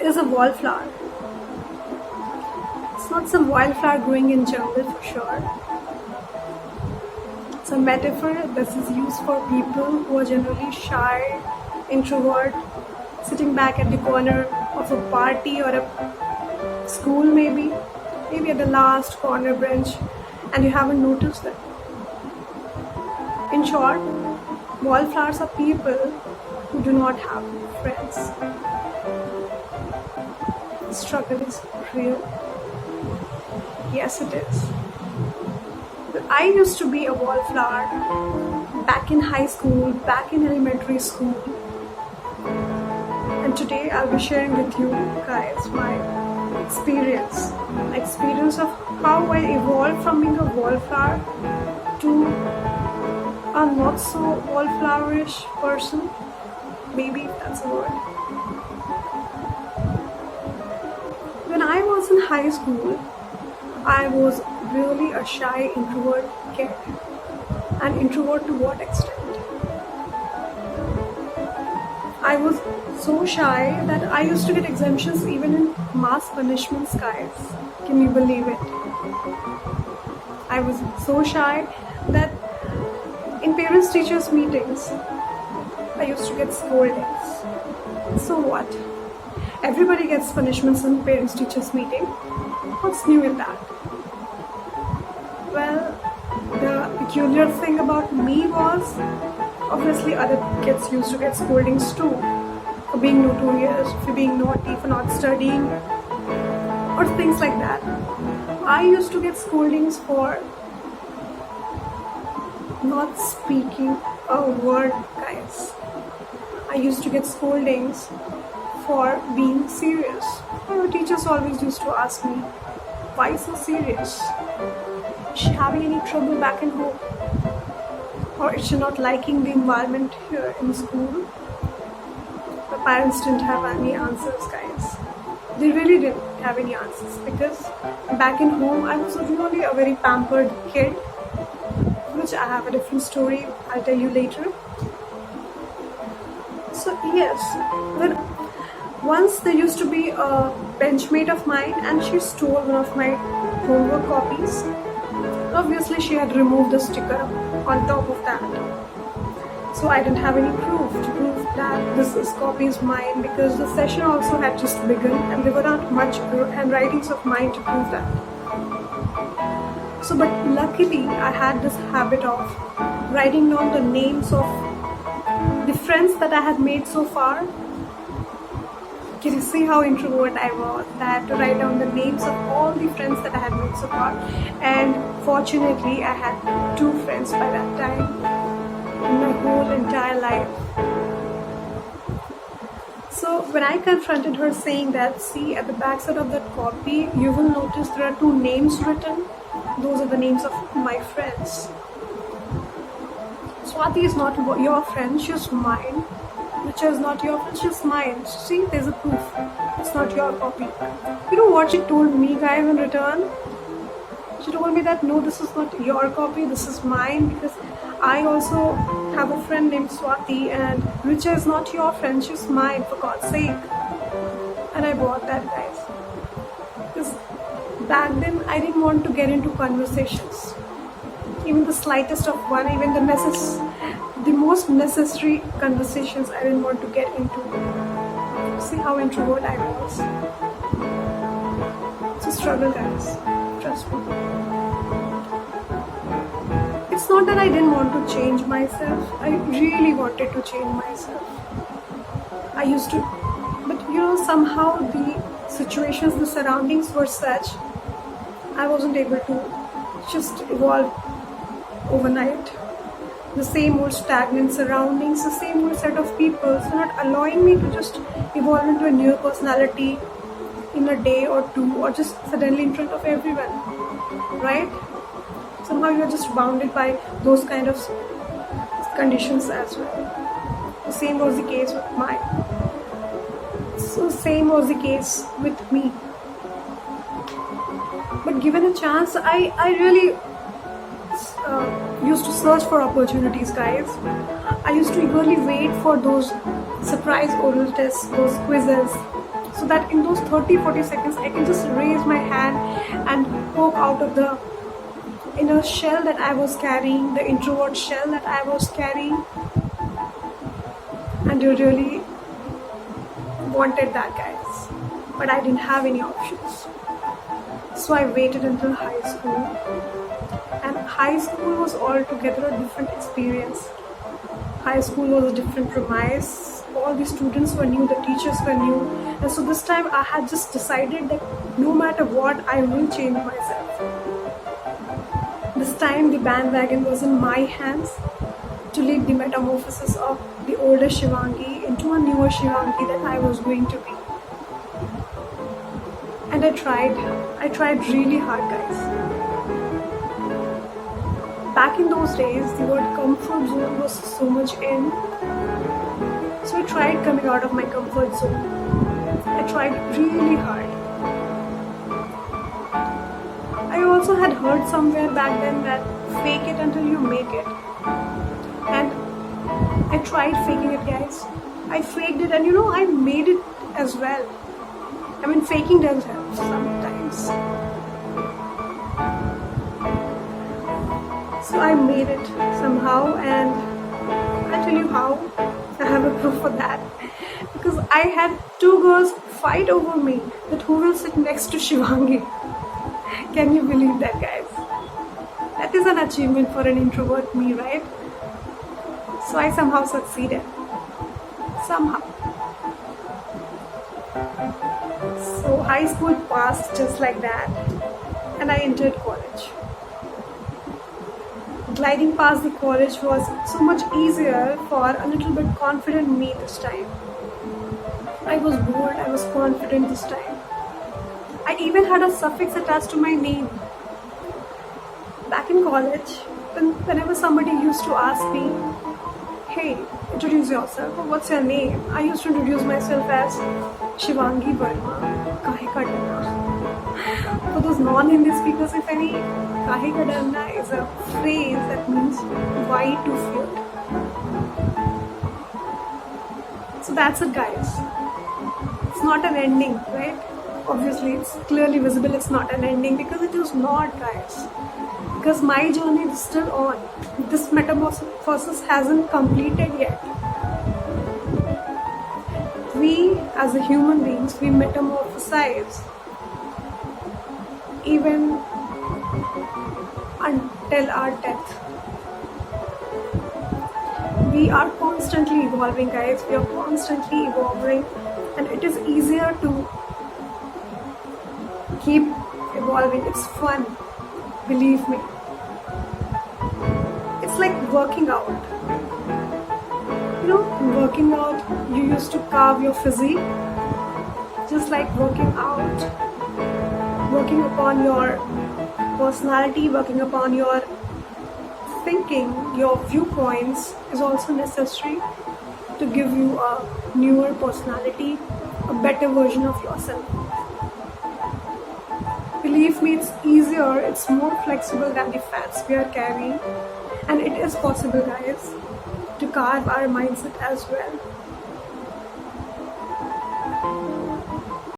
is a wallflower. It's not some wildflower growing in jungle for sure. It's a metaphor. This is used for people who are generally shy, introvert, sitting back at the corner of a party or a school maybe at the last corner bench, and you haven't noticed them. In short, wallflowers are people who do not have friends. The struggle is real. Yes, it is. But I used to be a wallflower back in high school, back in elementary school. And today I'll be sharing with you guys my experience of how I evolved from being a wallflower to a not so wallflowerish person. Maybe that's a word. When I was in high school, I was really a shy introvert kid. An introvert to what extent? I was so shy that I used to get exemptions even in mass punishments, guys. Can you believe it? I was so shy that in parents teachers meetings, I used to get scoldings. So what? Everybody gets punishments in parents teachers meeting. What's new in that? Well, the peculiar thing about me was, obviously other kids used to get scoldings too, for being notorious, for being naughty, for not studying, or things like that. I used to get scoldings for not speaking a word, guys. I used to get scoldings for being serious. Teachers always used to ask me, why so serious? Is she having any trouble back in home? Or is she not liking the environment here in school? The parents didn't have any answers, guys. They really didn't have any answers because back in home I was really a very pampered kid, which I have a different story I'll tell you later. So yes, then once there used to be a benchmate of mine and she stole one of my homework copies. Obviously she had removed the sticker on top of that. So I didn't have any proof to prove that this copy is mine because the session also had just begun and there were not much handwritings of mine to prove that. So but luckily I had this habit of writing down the names of the friends that I had made so far. Can you see how introvert I was? I had to write down the names of all the friends that I had made so far. And fortunately, I had 2 friends by that time in my whole entire life. So when I confronted her saying that, see at the back side of that copy, you will notice there are 2 names written. Those are the names of my friends. Swati is not your friend, she's mine. Which is not your friend, she's mine. See, there's a proof. It's not your copy. You know what she told me, guys, in return? She told me that no, this is not your copy, this is mine because I also have a friend named Swati and Richa is not your friend, she's mine, for God's sake. And I bought that, guys. Because back then I didn't want to get into conversations. Even the slightest of one, even the most necessary conversations I didn't want to get into. See how introvert I was. It's a struggle, guys. Trust me. It's not that I didn't want to change myself. I really wanted to change myself. I used to, but somehow the situations, the surroundings were such, I wasn't able to just evolve overnight. The same old stagnant surroundings, the same old set of people, so not allowing me to just evolve into a new personality in a day or two, or just suddenly in front of everyone, right? Somehow you're just bounded by those kind of conditions as well. The same was the case with mine. So same was the case with me. But given a chance, I really used to search for opportunities, guys. I used to eagerly wait for those surprise oral tests, those quizzes, so that in those 30-40 seconds I can just raise my hand and poke out of the inner shell that I was carrying, the introvert shell that I was carrying. And you really wanted that, guys, but I didn't have any options. So I waited until high school, and high school was altogether a different experience. High school was a different premise. All the students were new, the teachers were new, and so this time I had just decided that no matter what, I will change myself. This time the bandwagon was in my hands to lead the metamorphosis of the older Shivangi into a newer Shivangi that I was going to be. And I tried really hard, guys. Back in those days, the word comfort zone was so much in. So I tried coming out of my comfort zone. I tried really hard. I also had heard somewhere back then that fake it until you make it. And I tried faking it, guys. I faked it, and I made it as well. I mean, faking does help sometimes. So I made it somehow, and I'll tell you how. I have a proof for that. Because I had two girls fight over me that who will sit next to Shivangi. Can you believe that, guys? That is an achievement for an introvert me, right? So I somehow succeeded. Somehow. So high school passed just like that, and I entered college. Gliding past the college was so much easier for a little bit confident me this time. I was bold, I was confident this time. I even had a suffix attached to my name. Back in college, whenever somebody used to ask me, "Hey, introduce yourself," or "What's your name?" I used to introduce myself as Shivangi Verma, Kahe Ka Darna. For those non-Hindi speakers, if any, Kahe Ka Darna is a phrase that means why to fear. So that's it, guys. It's not an ending, right? Obviously, it's clearly visible it's not an ending, because it is not, guys. Because my journey is still on. This metamorphosis hasn't completed yet. We, as a human beings, we metamorphosize even until our death. We are constantly evolving, guys. We are constantly evolving, and it is easier to keep evolving. It's fun, believe me. It's like working out. In working out, you used to carve your physique. Just like working out, working upon your personality, working upon your thinking, your viewpoints is also necessary to give you a newer personality, a better version of yourself. Believe me, it's easier, it's more flexible than the fats we are carrying, and it is possible, guys, to carve our mindset as well.